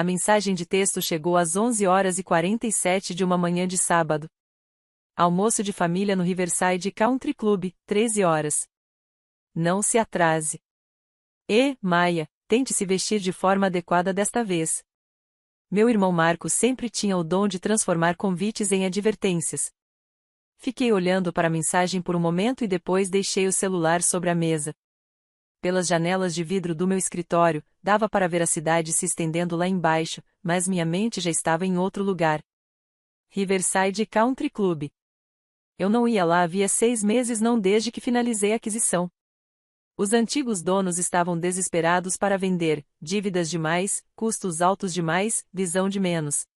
A mensagem de texto chegou às 11h47 de uma manhã de sábado. Almoço de família no Riverside Country Club, 13 horas. Não se atrase. Maia, tente se vestir de forma adequada desta vez. Meu irmão Marcos sempre tinha o dom de transformar convites em advertências. Fiquei olhando para a mensagem por um momento e depois deixei o celular sobre a mesa. Pelas janelas de vidro do meu escritório, dava para ver a cidade se estendendo lá embaixo, mas minha mente já estava em outro lugar. Riverside Country Club. Eu não ia lá havia 6 meses não desde que finalizei a aquisição. Os antigos donos estavam desesperados para vender, dívidas demais, custos altos demais, visão de menos.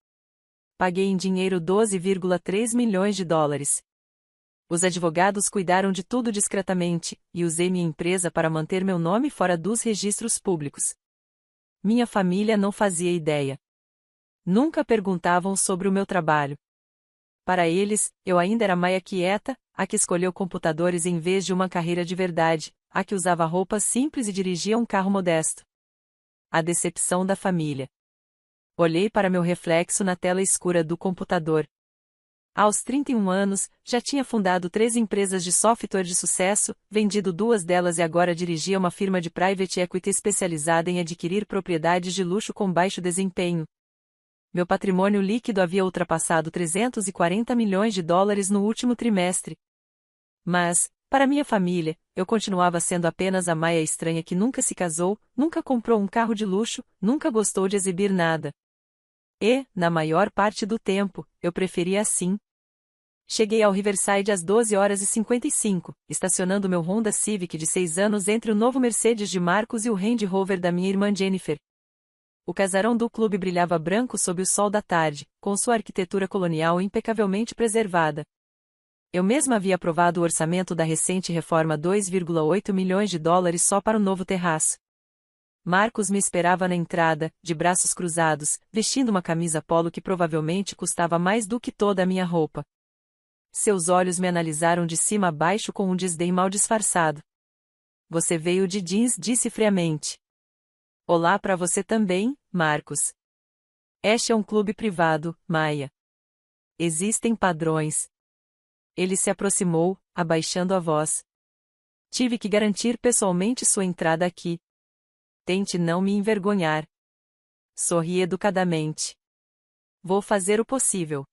Paguei em dinheiro 12,3 milhões de dólares. Os advogados cuidaram de tudo discretamente, e usei minha empresa para manter meu nome fora dos registros públicos. Minha família não fazia ideia. Nunca perguntavam sobre o meu trabalho. Para eles, eu ainda era Maia quieta, a que escolheu computadores em vez de uma carreira de verdade, a que usava roupas simples e dirigia um carro modesto. A decepção da família. Olhei para meu reflexo na tela escura do computador. Aos 31 anos, já tinha fundado 3 empresas de software de sucesso, vendido 2 delas e agora dirigia uma firma de private equity especializada em adquirir propriedades de luxo com baixo desempenho. Meu patrimônio líquido havia ultrapassado 340 milhões de dólares no último trimestre. Mas, para minha família, eu continuava sendo apenas a Maia estranha que nunca se casou, nunca comprou um carro de luxo, nunca gostou de exibir nada. E, na maior parte do tempo, eu preferia assim. Cheguei ao Riverside às 12h55, estacionando meu Honda Civic de 6 anos entre o novo Mercedes de Marcos e o Range Rover da minha irmã Jennifer. O casarão do clube brilhava branco sob o sol da tarde, com sua arquitetura colonial impecavelmente preservada. Eu mesma havia aprovado o orçamento da recente reforma 2,8 milhões de dólares só para o novo terraço. Marcos me esperava na entrada, de braços cruzados, vestindo uma camisa polo que provavelmente custava mais do que toda a minha roupa. Seus olhos me analisaram de cima a baixo com um desdém mal disfarçado. Você veio de jeans, disse friamente. Olá para você também, Marcos. Este é um clube privado, Maia. Existem padrões. Ele se aproximou, abaixando a voz. Tive que garantir pessoalmente sua entrada aqui. Tente não me envergonhar. Sorri educadamente. Vou fazer o possível.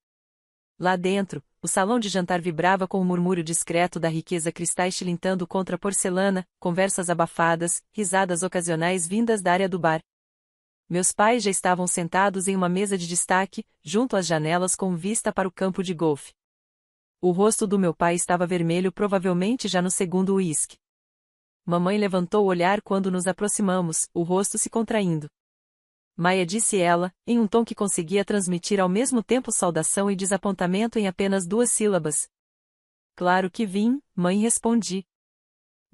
Lá dentro, o salão de jantar vibrava com o murmúrio discreto da riqueza cristais tilintando contra a porcelana, conversas abafadas, risadas ocasionais vindas da área do bar. Meus pais já estavam sentados em uma mesa de destaque, junto às janelas com vista para o campo de golfe. O rosto do meu pai estava vermelho, provavelmente já no segundo uísque. Mamãe levantou o olhar quando nos aproximamos, o rosto se contraindo. Maia, disse ela, em um tom que conseguia transmitir ao mesmo tempo saudação e desapontamento em apenas 2 sílabas. Claro que vim, mãe, respondi.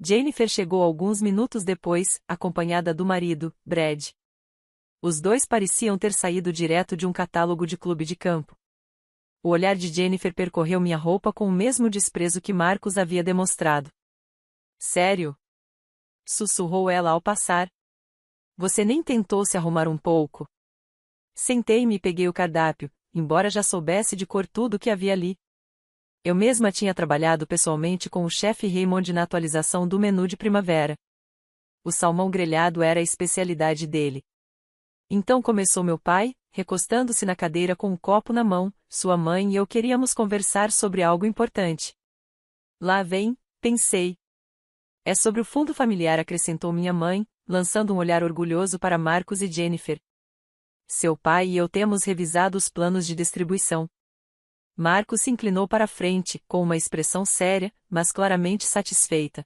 Jennifer chegou alguns minutos depois, acompanhada do marido, Brad. Os dois pareciam ter saído direto de um catálogo de clube de campo. O olhar de Jennifer percorreu minha roupa com o mesmo desprezo que Marcos havia demonstrado. Sério? Sussurrou ela ao passar. Você nem tentou se arrumar um pouco? Sentei-me e peguei o cardápio, embora já soubesse de cor tudo o que havia ali. Eu mesma tinha trabalhado pessoalmente com o chefe Raymond na atualização do menu de primavera. O salmão grelhado era a especialidade dele. Então começou meu pai, recostando-se na cadeira com um copo na mão, sua mãe e eu queríamos conversar sobre algo importante. Lá vem, pensei. É sobre o fundo familiar, acrescentou minha mãe, lançando um olhar orgulhoso para Marcos e Jennifer. Seu pai e eu temos revisado os planos de distribuição. Marcos se inclinou para a frente, com uma expressão séria, mas claramente satisfeita.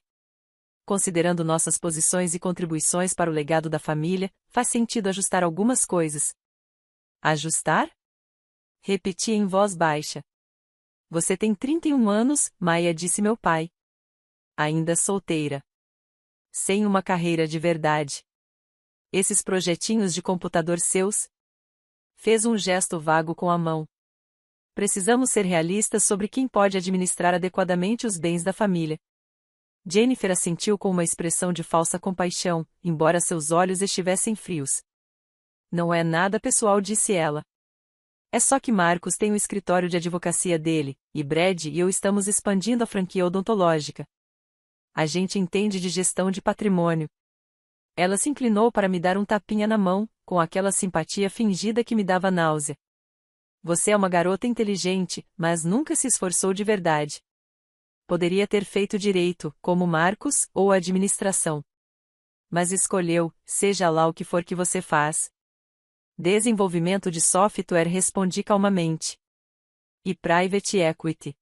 Considerando nossas posições e contribuições para o legado da família, faz sentido ajustar algumas coisas. Ajustar? Repeti em voz baixa. Você tem 31 anos, Maia, disse meu pai. Ainda solteira. Sem uma carreira de verdade. Esses projetinhos de computador seus? Fez um gesto vago com a mão. Precisamos ser realistas sobre quem pode administrar adequadamente os bens da família. Jennifer assentiu com uma expressão de falsa compaixão, embora seus olhos estivessem frios. Não é nada pessoal, disse ela. É só que Marcos tem o escritório de advocacia dele, e Brad e eu estamos expandindo a franquia odontológica. A gente entende de gestão de patrimônio. Ela se inclinou para me dar um tapinha na mão, com aquela simpatia fingida que me dava náusea. Você é uma garota inteligente, mas nunca se esforçou de verdade. Poderia ter feito direito, como Marcos, ou administração. Mas escolheu, seja lá o que for que você faz. Desenvolvimento de software, respondi calmamente. E private equity.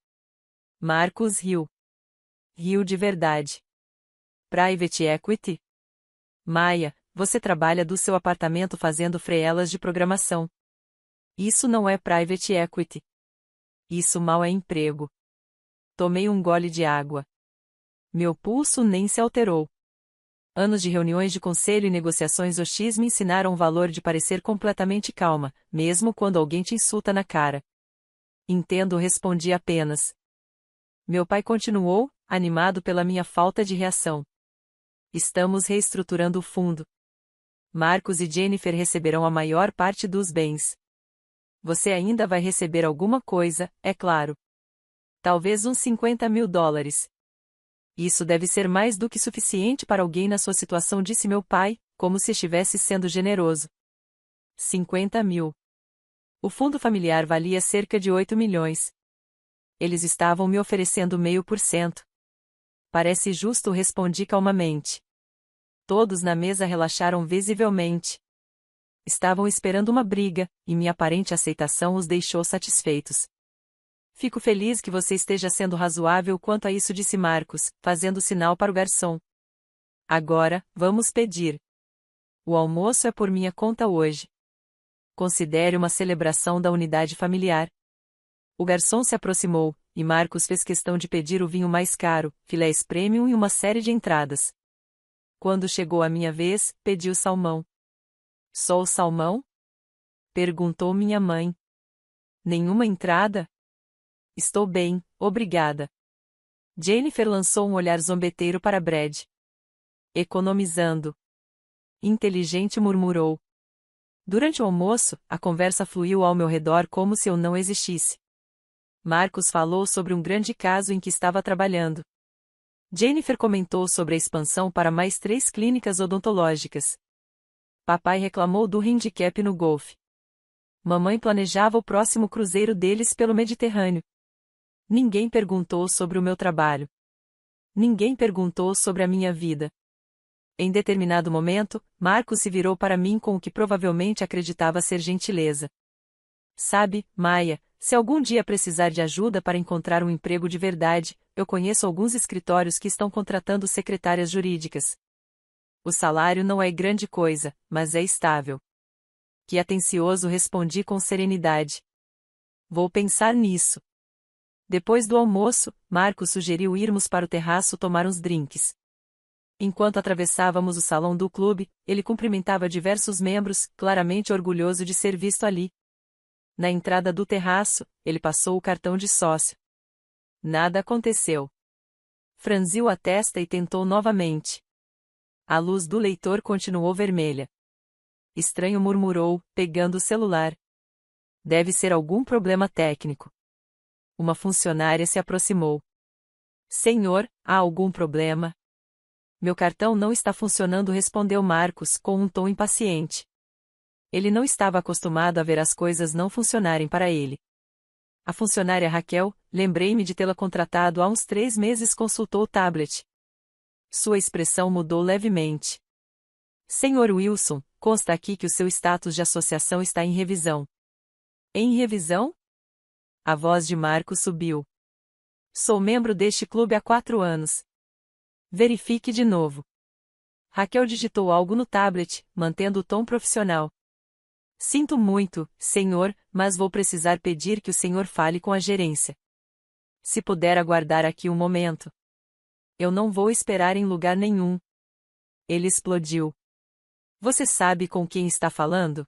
Marcos riu. Riu de verdade. Private equity? Maia, você trabalha do seu apartamento fazendo freelas de programação. Isso não é private equity. Isso mal é emprego. Tomei um gole de água. Meu pulso nem se alterou. Anos de reuniões de conselho e negociações hostis me ensinaram o valor de parecer completamente calma, mesmo quando alguém te insulta na cara. Entendo, respondi apenas. Meu pai continuou, animado pela minha falta de reação. Estamos reestruturando o fundo. Marcos e Jennifer receberão a maior parte dos bens. Você ainda vai receber alguma coisa, é claro. Talvez uns $50.000. Isso deve ser mais do que suficiente para alguém na sua situação, disse meu pai, como se estivesse sendo generoso. 50 mil. O fundo familiar valia cerca de 8 milhões. Eles estavam me oferecendo 0,5%. Parece justo, respondi calmamente. Todos na mesa relaxaram visivelmente. Estavam esperando uma briga, e minha aparente aceitação os deixou satisfeitos. Fico feliz que você esteja sendo razoável quanto a isso, disse Marcos, fazendo sinal para o garçom. Agora, vamos pedir. O almoço é por minha conta hoje. Considere uma celebração da unidade familiar. O garçom se aproximou, e Marcos fez questão de pedir o vinho mais caro, filés premium e uma série de entradas. Quando chegou a minha vez, pedi o salmão. Só o salmão? Perguntou minha mãe. Nenhuma entrada? Estou bem, obrigada. Jennifer lançou um olhar zombeteiro para Brad. Economizando. Inteligente, murmurou. Durante o almoço, a conversa fluiu ao meu redor como se eu não existisse. Marcos falou sobre um grande caso em que estava trabalhando. Jennifer comentou sobre a expansão para mais 3 clínicas odontológicas. Papai reclamou do handicap no golfe. Mamãe planejava o próximo cruzeiro deles pelo Mediterrâneo. Ninguém perguntou sobre o meu trabalho. Ninguém perguntou sobre a minha vida. Em determinado momento, Marcos se virou para mim com o que provavelmente acreditava ser gentileza. Sabe, Maia, se algum dia precisar de ajuda para encontrar um emprego de verdade, eu conheço alguns escritórios que estão contratando secretárias jurídicas. O salário não é grande coisa, mas é estável. Que atencioso, respondi com serenidade. Vou pensar nisso. Depois do almoço, Marcos sugeriu irmos para o terraço tomar uns drinks. Enquanto atravessávamos o salão do clube, ele cumprimentava diversos membros, claramente orgulhoso de ser visto ali. Na entrada do terraço, ele passou o cartão de sócio. Nada aconteceu. Franziu a testa e tentou novamente. A luz do leitor continuou vermelha. Estranho, murmurou, pegando o celular. Deve ser algum problema técnico. Uma funcionária se aproximou. Senhor, há algum problema? Meu cartão não está funcionando, respondeu Marcos, com um tom impaciente. Ele não estava acostumado a ver as coisas não funcionarem para ele. A funcionária Raquel, lembrei-me de tê-la contratado há uns 3 meses, consultou o tablet. Sua expressão mudou levemente. Senhor Wilson, consta aqui que o seu status de associação está em revisão. Em revisão? A voz de Marcos subiu. Sou membro deste clube há 4 anos. Verifique de novo. Raquel digitou algo no tablet, mantendo o tom profissional. Sinto muito, senhor, mas vou precisar pedir que o senhor fale com a gerência. Se puder aguardar aqui um momento. Eu não vou esperar em lugar nenhum. Ele explodiu. Você sabe com quem está falando?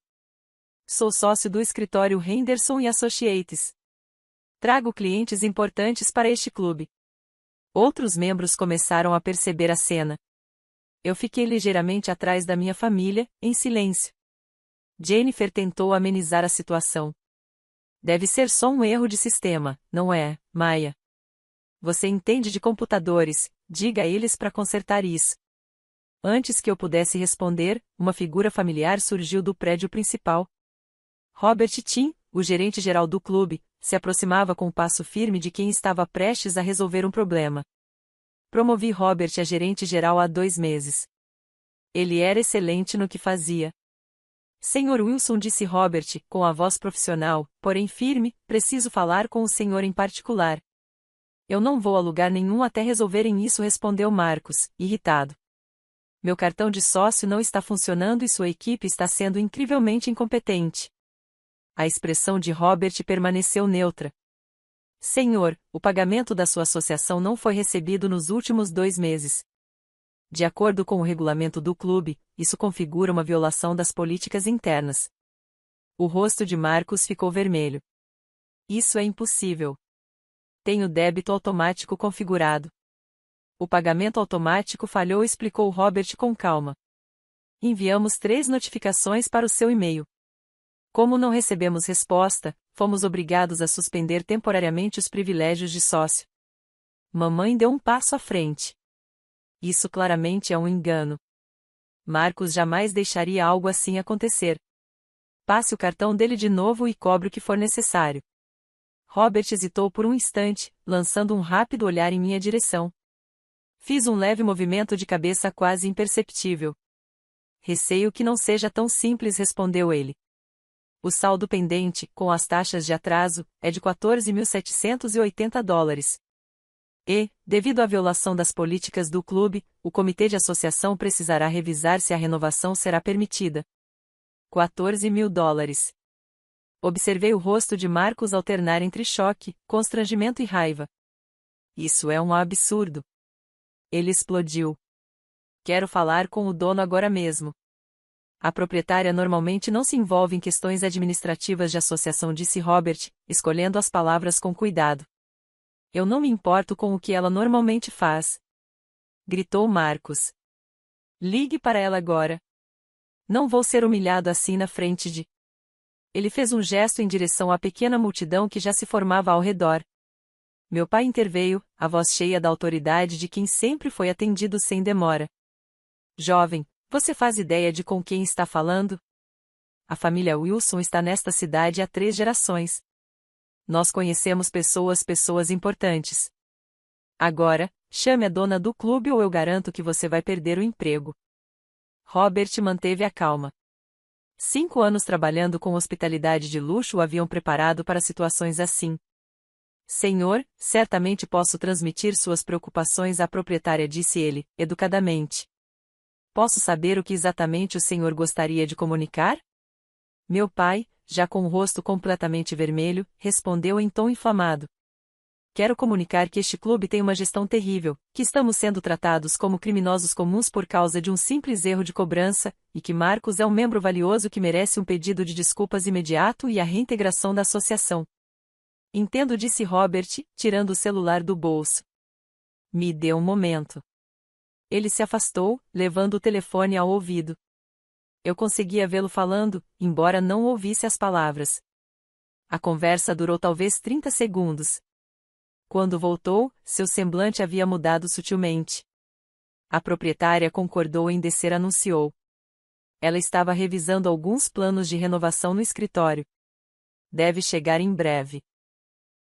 Sou sócio do escritório Henderson e Associates. Trago clientes importantes para este clube. Outros membros começaram a perceber a cena. Eu fiquei ligeiramente atrás da minha família, em silêncio. Jennifer tentou amenizar a situação. Deve ser só um erro de sistema, não é, Maya? Você entende de computadores, diga a eles para consertar isso. Antes que eu pudesse responder, uma figura familiar surgiu do prédio principal. Robert Tim, o gerente-geral do clube, se aproximava com o passo firme de quem estava prestes a resolver um problema. Promovi Robert a gerente-geral há 2 meses. Ele era excelente no que fazia. Senhor Wilson, disse Robert, com a voz profissional, porém firme, preciso falar com o senhor em particular. Eu não vou a lugar nenhum até resolverem isso, respondeu Marcos, irritado. Meu cartão de sócio não está funcionando e sua equipe está sendo incrivelmente incompetente. A expressão de Robert permaneceu neutra. Senhor, o pagamento da sua associação não foi recebido nos últimos 2 meses. De acordo com o regulamento do clube, isso configura uma violação das políticas internas. O rosto de Marcos ficou vermelho. Isso é impossível. Tenho débito automático configurado. O pagamento automático falhou, explicou Robert com calma. Enviamos 3 notificações para o seu e-mail. Como não recebemos resposta, fomos obrigados a suspender temporariamente os privilégios de sócio. Mamãe deu um passo à frente. Isso claramente é um engano. Marcos jamais deixaria algo assim acontecer. Passe o cartão dele de novo e cobre o que for necessário. Robert hesitou por um instante, lançando um rápido olhar em minha direção. Fiz um leve movimento de cabeça quase imperceptível. Receio que não seja tão simples, respondeu ele. O saldo pendente, com as taxas de atraso, é de $14.780. E, devido à violação das políticas do clube, o comitê de associação precisará revisar se a renovação será permitida. $14.000. Observei o rosto de Marcos alternar entre choque, constrangimento e raiva. Isso é um absurdo. Ele explodiu. Quero falar com o dono agora mesmo. A proprietária normalmente não se envolve em questões administrativas de associação, disse Robert, escolhendo as palavras com cuidado. Eu não me importo com o que ela normalmente faz. Gritou Marcos. Ligue para ela agora. Não vou ser humilhado assim na frente de... Ele fez um gesto em direção à pequena multidão que já se formava ao redor. Meu pai interveio, a voz cheia da autoridade de quem sempre foi atendido sem demora. Jovem, você faz ideia de com quem está falando? A família Wilson está nesta cidade há 3 gerações. Nós conhecemos pessoas importantes. Agora, chame a dona do clube ou eu garanto que você vai perder o emprego. Robert manteve a calma. 5 anos trabalhando com hospitalidade de luxo o haviam preparado para situações assim. Senhor, certamente posso transmitir suas preocupações à proprietária, disse ele, educadamente. Posso saber o que exatamente o senhor gostaria de comunicar? Meu pai, já com o rosto completamente vermelho, respondeu em tom inflamado. Quero comunicar que este clube tem uma gestão terrível, que estamos sendo tratados como criminosos comuns por causa de um simples erro de cobrança, e que Marcos é um membro valioso que merece um pedido de desculpas imediato e a reintegração da associação. Entendo, disse Robert, tirando o celular do bolso. Me dê um momento. Ele se afastou, levando o telefone ao ouvido. Eu conseguia vê-lo falando, embora não ouvisse as palavras. A conversa durou talvez 30 segundos. Quando voltou, seu semblante havia mudado sutilmente. A proprietária concordou em descer e anunciou. Ela estava revisando alguns planos de renovação no escritório. Deve chegar em breve.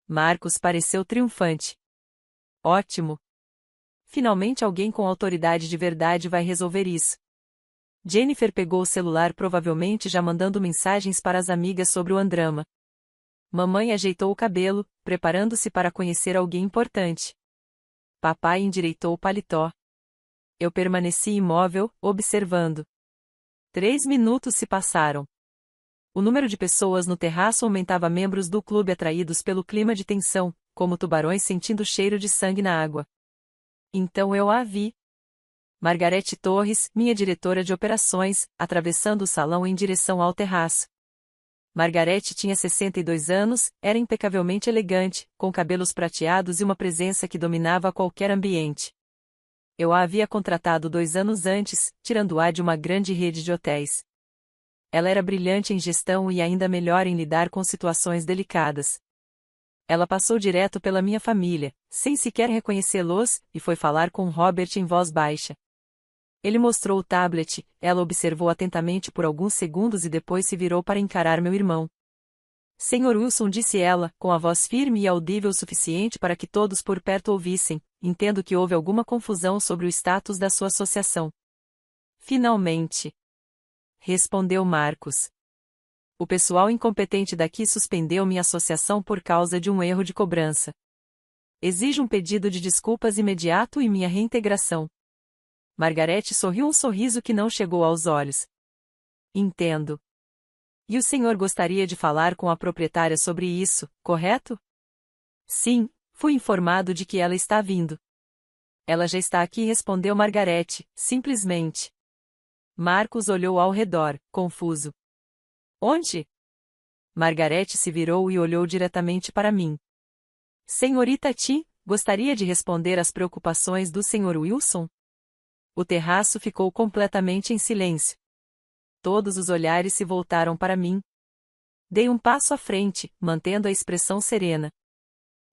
Marcos pareceu triunfante. Ótimo. Finalmente alguém com autoridade de verdade vai resolver isso. Jennifer pegou o celular, provavelmente já mandando mensagens para as amigas sobre o Andrama. Mamãe ajeitou o cabelo, preparando-se para conhecer alguém importante. Papai endireitou o paletó. Eu permaneci imóvel, observando. 3 minutos se passaram. O número de pessoas no terraço aumentava, membros do clube atraídos pelo clima de tensão, como tubarões sentindo o cheiro de sangue na água. Então eu a vi. Margarete Torres, minha diretora de operações, atravessando o salão em direção ao terraço. Margarete tinha 62 anos, era impecavelmente elegante, com cabelos prateados e uma presença que dominava qualquer ambiente. Eu a havia contratado 2 anos antes, tirando-a de uma grande rede de hotéis. Ela era brilhante em gestão e ainda melhor em lidar com situações delicadas. Ela passou direto pela minha família, sem sequer reconhecê-los, e foi falar com Robert em voz baixa. Ele mostrou o tablet, ela observou atentamente por alguns segundos e depois se virou para encarar meu irmão. Sr. Wilson, disse ela, com a voz firme e audível o suficiente para que todos por perto ouvissem, entendo que houve alguma confusão sobre o status da sua associação. Finalmente. Respondeu Marcos. O pessoal incompetente daqui suspendeu minha associação por causa de um erro de cobrança. Exijo um pedido de desculpas imediato e minha reintegração. Margarete sorriu um sorriso que não chegou aos olhos. Entendo. E o senhor gostaria de falar com a proprietária sobre isso, correto? Sim, fui informado de que ela está vindo. Ela já está aqui, respondeu Margarete, simplesmente. Marcos olhou ao redor, confuso. Onde? Margarete se virou e olhou diretamente para mim. Senhorita T, gostaria de responder às preocupações do Sr. Wilson? O terraço ficou completamente em silêncio. Todos os olhares se voltaram para mim. Dei um passo à frente, mantendo a expressão serena.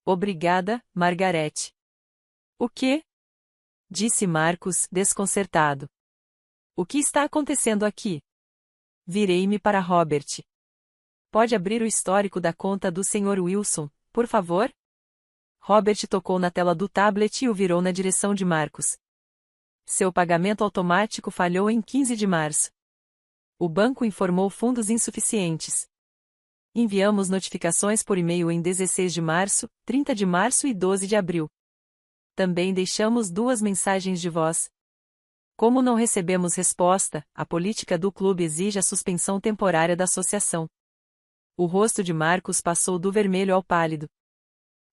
Obrigada, Margarete. O quê? Disse Marcos, desconcertado. O que está acontecendo aqui? Virei-me para Robert. Pode abrir o histórico da conta do Sr. Wilson, por favor? Robert tocou na tela do tablet e o virou na direção de Marcos. Seu pagamento automático falhou em 15 de março. O banco informou fundos insuficientes. Enviamos notificações por e-mail em 16 de março, 30 de março e 12 de abril. Também deixamos 2 mensagens de voz. Como não recebemos resposta, a política do clube exige a suspensão temporária da associação. O rosto de Marcos passou do vermelho ao pálido.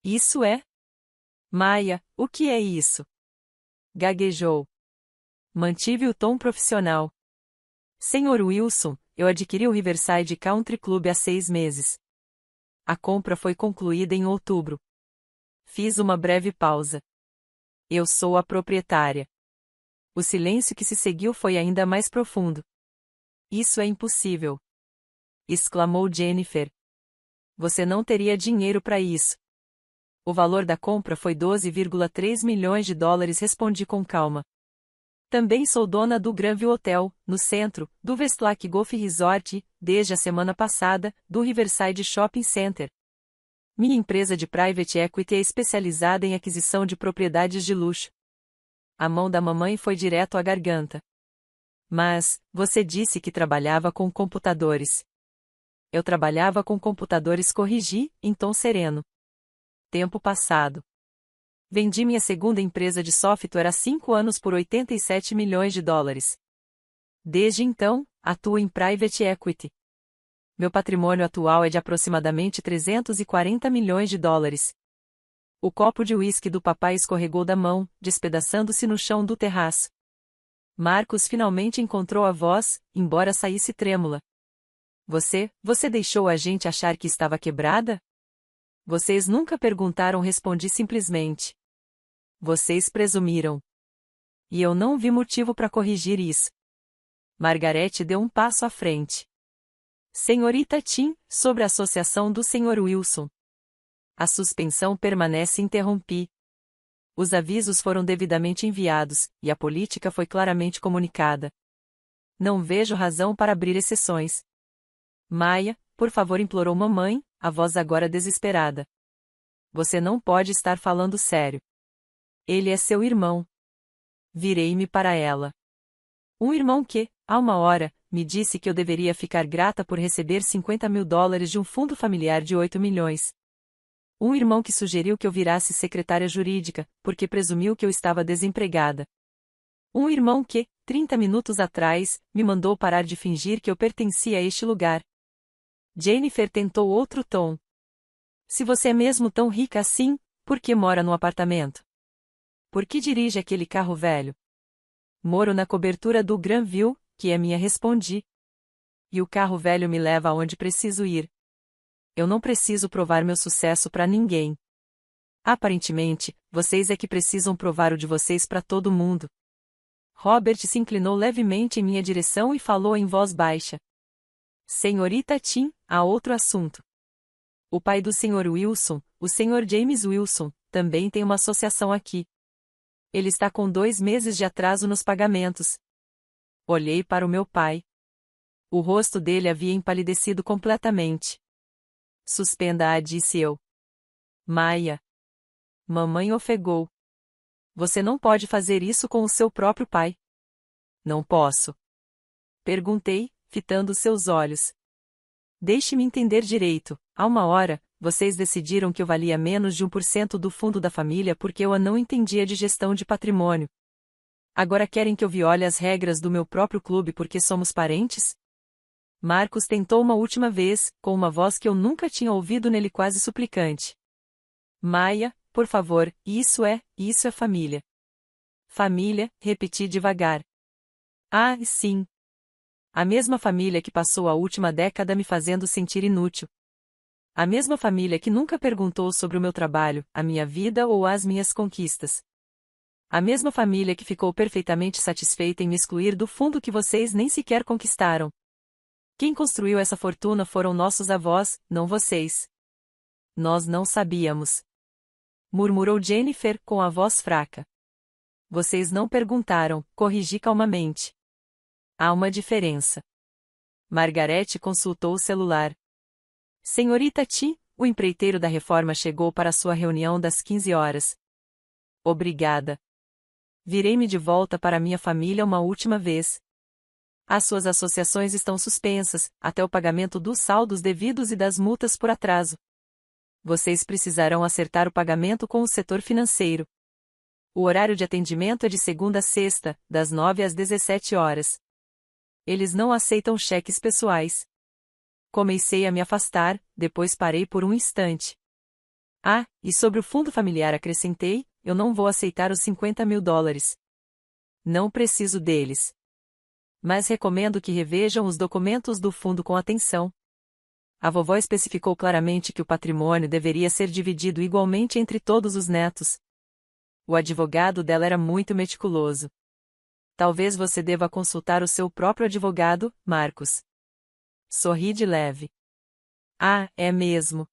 Isso é? Maia, o que é isso? Gaguejou. Mantive o tom profissional. Sr. Wilson, eu adquiri o Riverside Country Club há 6 meses. A compra foi concluída em outubro. Fiz uma breve pausa. Eu sou a proprietária. O silêncio que se seguiu foi ainda mais profundo. Isso é impossível! Exclamou Jennifer. Você não teria dinheiro para isso. O valor da compra foi 12,3 milhões de dólares, respondi com calma. Também sou dona do Granville Hotel, no centro, do Westlake Golf Resort, desde a semana passada, do Riverside Shopping Center. Minha empresa de private equity é especializada em aquisição de propriedades de luxo. A mão da mamãe foi direto à garganta. Mas, você disse que trabalhava com computadores. Eu trabalhava com computadores, corrigi, em tom sereno. Tempo passado. Vendi minha segunda empresa de software há 5 anos por 87 milhões de dólares. Desde então, atuo em private equity. Meu patrimônio atual é de aproximadamente 340 milhões de dólares. O copo de uísque do papai escorregou da mão, despedaçando-se no chão do terraço. Marcos finalmente encontrou a voz, embora saísse trêmula. Você deixou a gente achar que estava quebrada? Vocês nunca perguntaram, respondi simplesmente. Vocês presumiram. E eu não vi motivo para corrigir isso. Margarete deu um passo à frente. Senhorita Tim, sobre a associação do Sr. Wilson. A suspensão permanece, interrompi. Os avisos foram devidamente enviados, e a política foi claramente comunicada. Não vejo razão para abrir exceções. Maia, por favor, implorou mamãe, a voz agora desesperada. Você não pode estar falando sério. Ele é seu irmão. Virei-me para ela. Um irmão que, há uma hora, me disse que eu deveria ficar grata por receber 50 mil dólares de um fundo familiar de 8 milhões. Um irmão que sugeriu que eu virasse secretária jurídica, porque presumiu que eu estava desempregada. Um irmão que, 30 minutos atrás, me mandou parar de fingir que eu pertencia a este lugar. Jennifer tentou outro tom. Se você é mesmo tão rica assim, por que mora no apartamento? Por que dirige aquele carro velho? Moro na cobertura do Granville, que é minha, respondi. E o carro velho me leva aonde preciso ir. Eu não preciso provar meu sucesso para ninguém. Aparentemente, vocês é que precisam provar o de vocês para todo mundo. Robert se inclinou levemente em minha direção e falou em voz baixa. Senhorita Tim, há outro assunto. O pai do Sr. Wilson, o Sr. James Wilson, também tem uma associação aqui. Ele está com 2 meses de atraso nos pagamentos. Olhei para o meu pai. O rosto dele havia empalidecido completamente. Suspenda-a, disse eu. Maia. Mamãe ofegou. Você não pode fazer isso com o seu próprio pai. Não posso. Perguntei, fitando seus olhos. Deixe-me entender direito. Há uma hora, vocês decidiram que eu valia menos de 1% do fundo da família porque eu não entendia de gestão de patrimônio. Agora querem que eu viole as regras do meu próprio clube porque somos parentes? Marcos tentou uma última vez, com uma voz que eu nunca tinha ouvido nele, quase suplicante. Maia, por favor, isso é família. Família, repeti devagar. Ah, sim. A mesma família que passou a última década me fazendo sentir inútil. A mesma família que nunca perguntou sobre o meu trabalho, a minha vida ou as minhas conquistas. A mesma família que ficou perfeitamente satisfeita em me excluir do fundo que vocês nem sequer conquistaram. Quem construiu essa fortuna foram nossos avós, não vocês. Nós não sabíamos. Murmurou Jennifer com a voz fraca. Vocês não perguntaram, corrigi calmamente. Há uma diferença. Margarete consultou o celular. Senhorita T, o empreiteiro da reforma chegou para sua reunião das 15 horas. Obrigada. Virei-me de volta para minha família uma última vez. As suas associações estão suspensas, até o pagamento dos saldos devidos e das multas por atraso. Vocês precisarão acertar o pagamento com o setor financeiro. O horário de atendimento é de segunda a sexta, das 9 às 17 horas. Eles não aceitam cheques pessoais. Comecei a me afastar, depois parei por um instante. Ah, e sobre o fundo familiar acrescentei, eu não vou aceitar os $50.000. Não preciso deles. Mas recomendo que revejam os documentos do fundo com atenção. A vovó especificou claramente que o patrimônio deveria ser dividido igualmente entre todos os netos. O advogado dela era muito meticuloso. Talvez você deva consultar o seu próprio advogado, Marcos. Sorri de leve. Ah, é mesmo.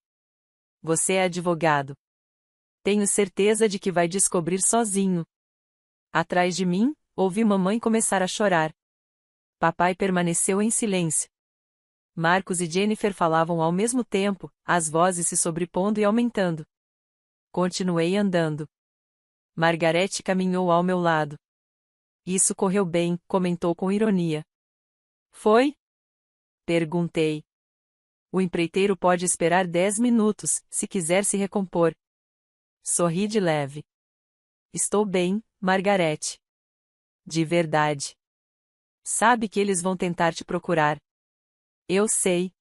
Você é advogado. Tenho certeza de que vai descobrir sozinho. Atrás de mim, ouvi mamãe começar a chorar. Papai permaneceu em silêncio. Marcos e Jennifer falavam ao mesmo tempo, as vozes se sobrepondo e aumentando. Continuei andando. Margarete caminhou ao meu lado. Isso correu bem, comentou com ironia. Foi? Perguntei. O empreiteiro pode esperar 10 minutos, se quiser se recompor. Sorri de leve. Estou bem, Margarete. De verdade. Sabe que eles vão tentar te procurar. Eu sei.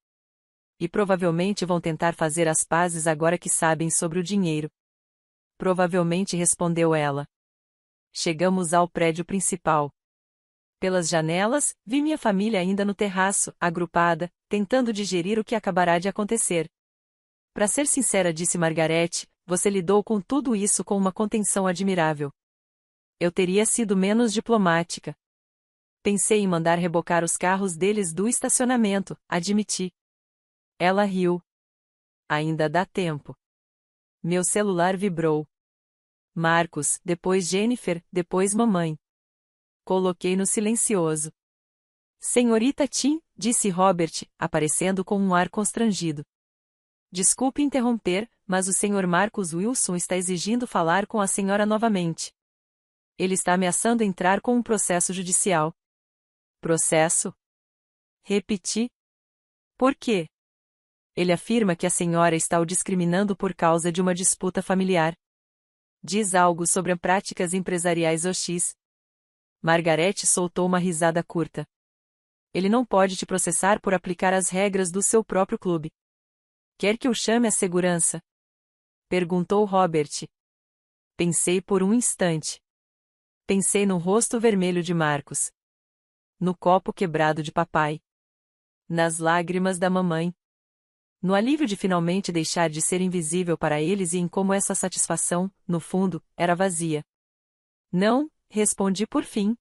E provavelmente vão tentar fazer as pazes agora que sabem sobre o dinheiro. Provavelmente, respondeu ela. Chegamos ao prédio principal. Pelas janelas, vi minha família ainda no terraço, agrupada, tentando digerir o que acabará de acontecer. Para ser sincera, disse Margarete, você lidou com tudo isso com uma contenção admirável. Eu teria sido menos diplomática. Pensei em mandar rebocar os carros deles do estacionamento, admiti. Ela riu. Ainda dá tempo. Meu celular vibrou. Marcos, depois Jennifer, depois mamãe. Coloquei no silencioso. Senhorita Tim, disse Robert, aparecendo com um ar constrangido. Desculpe interromper, mas o Sr. Marcos Wilson está exigindo falar com a senhora novamente. Ele está ameaçando entrar com um processo judicial. Processo? Repeti. Por quê? Ele afirma que a senhora está o discriminando por causa de uma disputa familiar. Diz algo sobre práticas empresariais hostis. Margarete soltou uma risada curta. Ele não pode te processar por aplicar as regras do seu próprio clube. Quer que eu chame a segurança? Perguntou Robert. Pensei por um instante. Pensei no rosto vermelho de Marcos. No copo quebrado de papai. Nas lágrimas da mamãe. No alívio de finalmente deixar de ser invisível para eles e em como essa satisfação, no fundo, era vazia. Não, respondi por fim.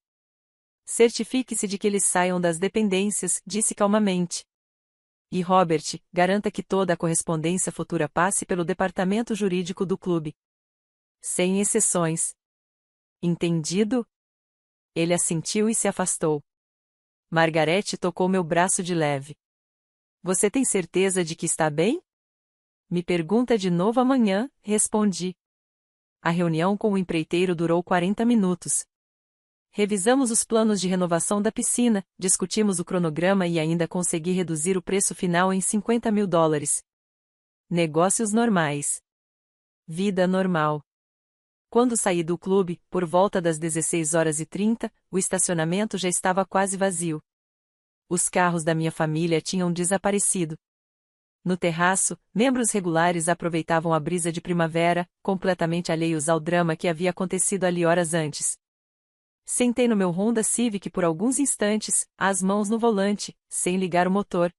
Certifique-se de que eles saiam das dependências, disse calmamente. E Robert, garanta que toda a correspondência futura passe pelo departamento jurídico do clube. Sem exceções. Entendido? Ele assentiu e se afastou. Margaret tocou meu braço de leve. Você tem certeza de que está bem? Me pergunta de novo amanhã, respondi. A reunião com o empreiteiro durou 40 minutos. Revisamos os planos de renovação da piscina, discutimos o cronograma e ainda consegui reduzir o preço final em $50.000. Negócios normais. Vida normal. Quando saí do clube, por volta das 16h30, o estacionamento já estava quase vazio. Os carros da minha família tinham desaparecido. No terraço, membros regulares aproveitavam a brisa de primavera, completamente alheios ao drama que havia acontecido ali horas antes. Sentei no meu Honda Civic por alguns instantes, as mãos no volante, sem ligar o motor.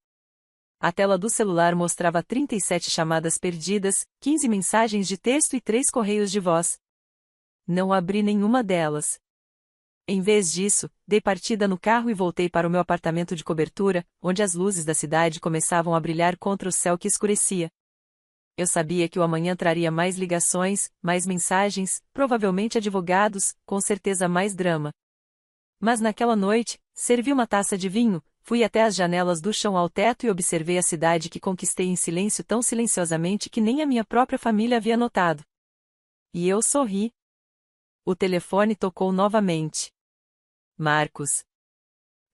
A tela do celular mostrava 37 chamadas perdidas, 15 mensagens de texto e 3 correios de voz. Não abri nenhuma delas. Em vez disso, dei partida no carro e voltei para o meu apartamento de cobertura, onde as luzes da cidade começavam a brilhar contra o céu que escurecia. Eu sabia que o amanhã traria mais ligações, mais mensagens, provavelmente advogados, com certeza mais drama. Mas naquela noite, servi uma taça de vinho, fui até as janelas do chão ao teto e observei a cidade que conquistei em silêncio tão silenciosamente que nem a minha própria família havia notado. E eu sorri. O telefone tocou novamente. Marcos.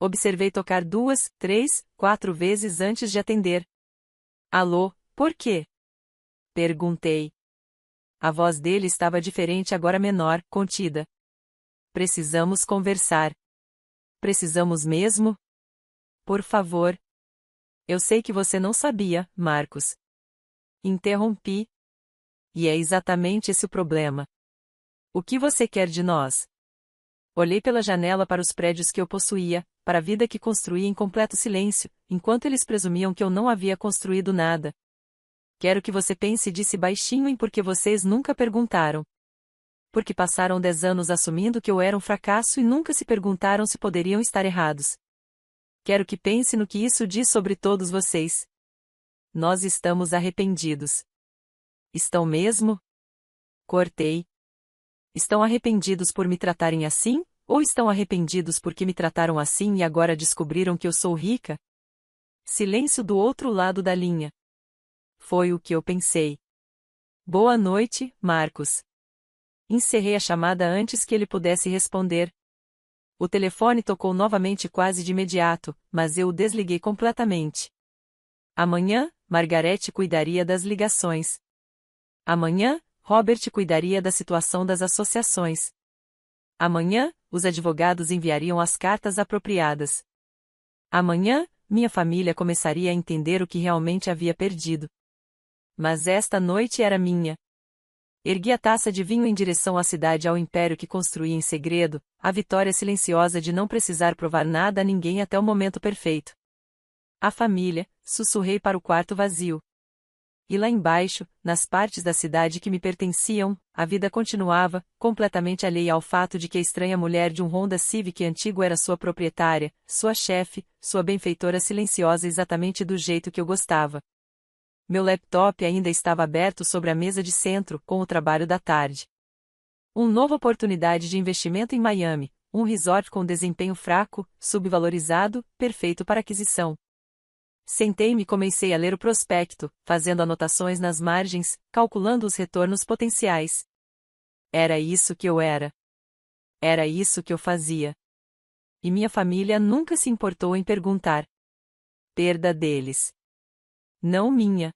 Observei tocar 2, 3, 4 vezes antes de atender. Alô, por quê? Perguntei. A voz dele estava diferente, agora menor, contida. Precisamos conversar. Precisamos mesmo? Por favor. Eu sei que você não sabia, Marcos. Interrompi. E é exatamente esse o problema. O que você quer de nós? Olhei pela janela para os prédios que eu possuía, para a vida que construí em completo silêncio, enquanto eles presumiam que eu não havia construído nada. Quero que você pense, disse baixinho, em porque vocês nunca perguntaram. Porque passaram 10 anos assumindo que eu era um fracasso e nunca se perguntaram se poderiam estar errados. Quero que pense no que isso diz sobre todos vocês. Nós estamos arrependidos. Estão mesmo? Cortei. Estão arrependidos por me tratarem assim, ou estão arrependidos porque me trataram assim e agora descobriram que eu sou rica? Silêncio do outro lado da linha. Foi o que eu pensei. Boa noite, Marcos. Encerrei a chamada antes que ele pudesse responder. O telefone tocou novamente quase de imediato, mas eu o desliguei completamente. Amanhã, Margaret cuidaria das ligações. Amanhã, Robert cuidaria da situação das associações. Amanhã, os advogados enviariam as cartas apropriadas. Amanhã, minha família começaria a entender o que realmente havia perdido. Mas esta noite era minha. Ergui a taça de vinho em direção à cidade, ao império que construí em segredo, a vitória silenciosa de não precisar provar nada a ninguém até o momento perfeito. A família, sussurrei para o quarto vazio. E lá embaixo, nas partes da cidade que me pertenciam, a vida continuava, completamente alheia ao fato de que a estranha mulher de um Honda Civic antigo era sua proprietária, sua chefe, sua benfeitora silenciosa exatamente do jeito que eu gostava. Meu laptop ainda estava aberto sobre a mesa de centro, com o trabalho da tarde. Uma nova oportunidade de investimento em Miami, um resort com desempenho fraco, subvalorizado, perfeito para aquisição. Sentei-me e comecei a ler o prospecto, fazendo anotações nas margens, calculando os retornos potenciais. Era isso que eu era. Era isso que eu fazia. E minha família nunca se importou em perguntar. Perda deles. Não minha.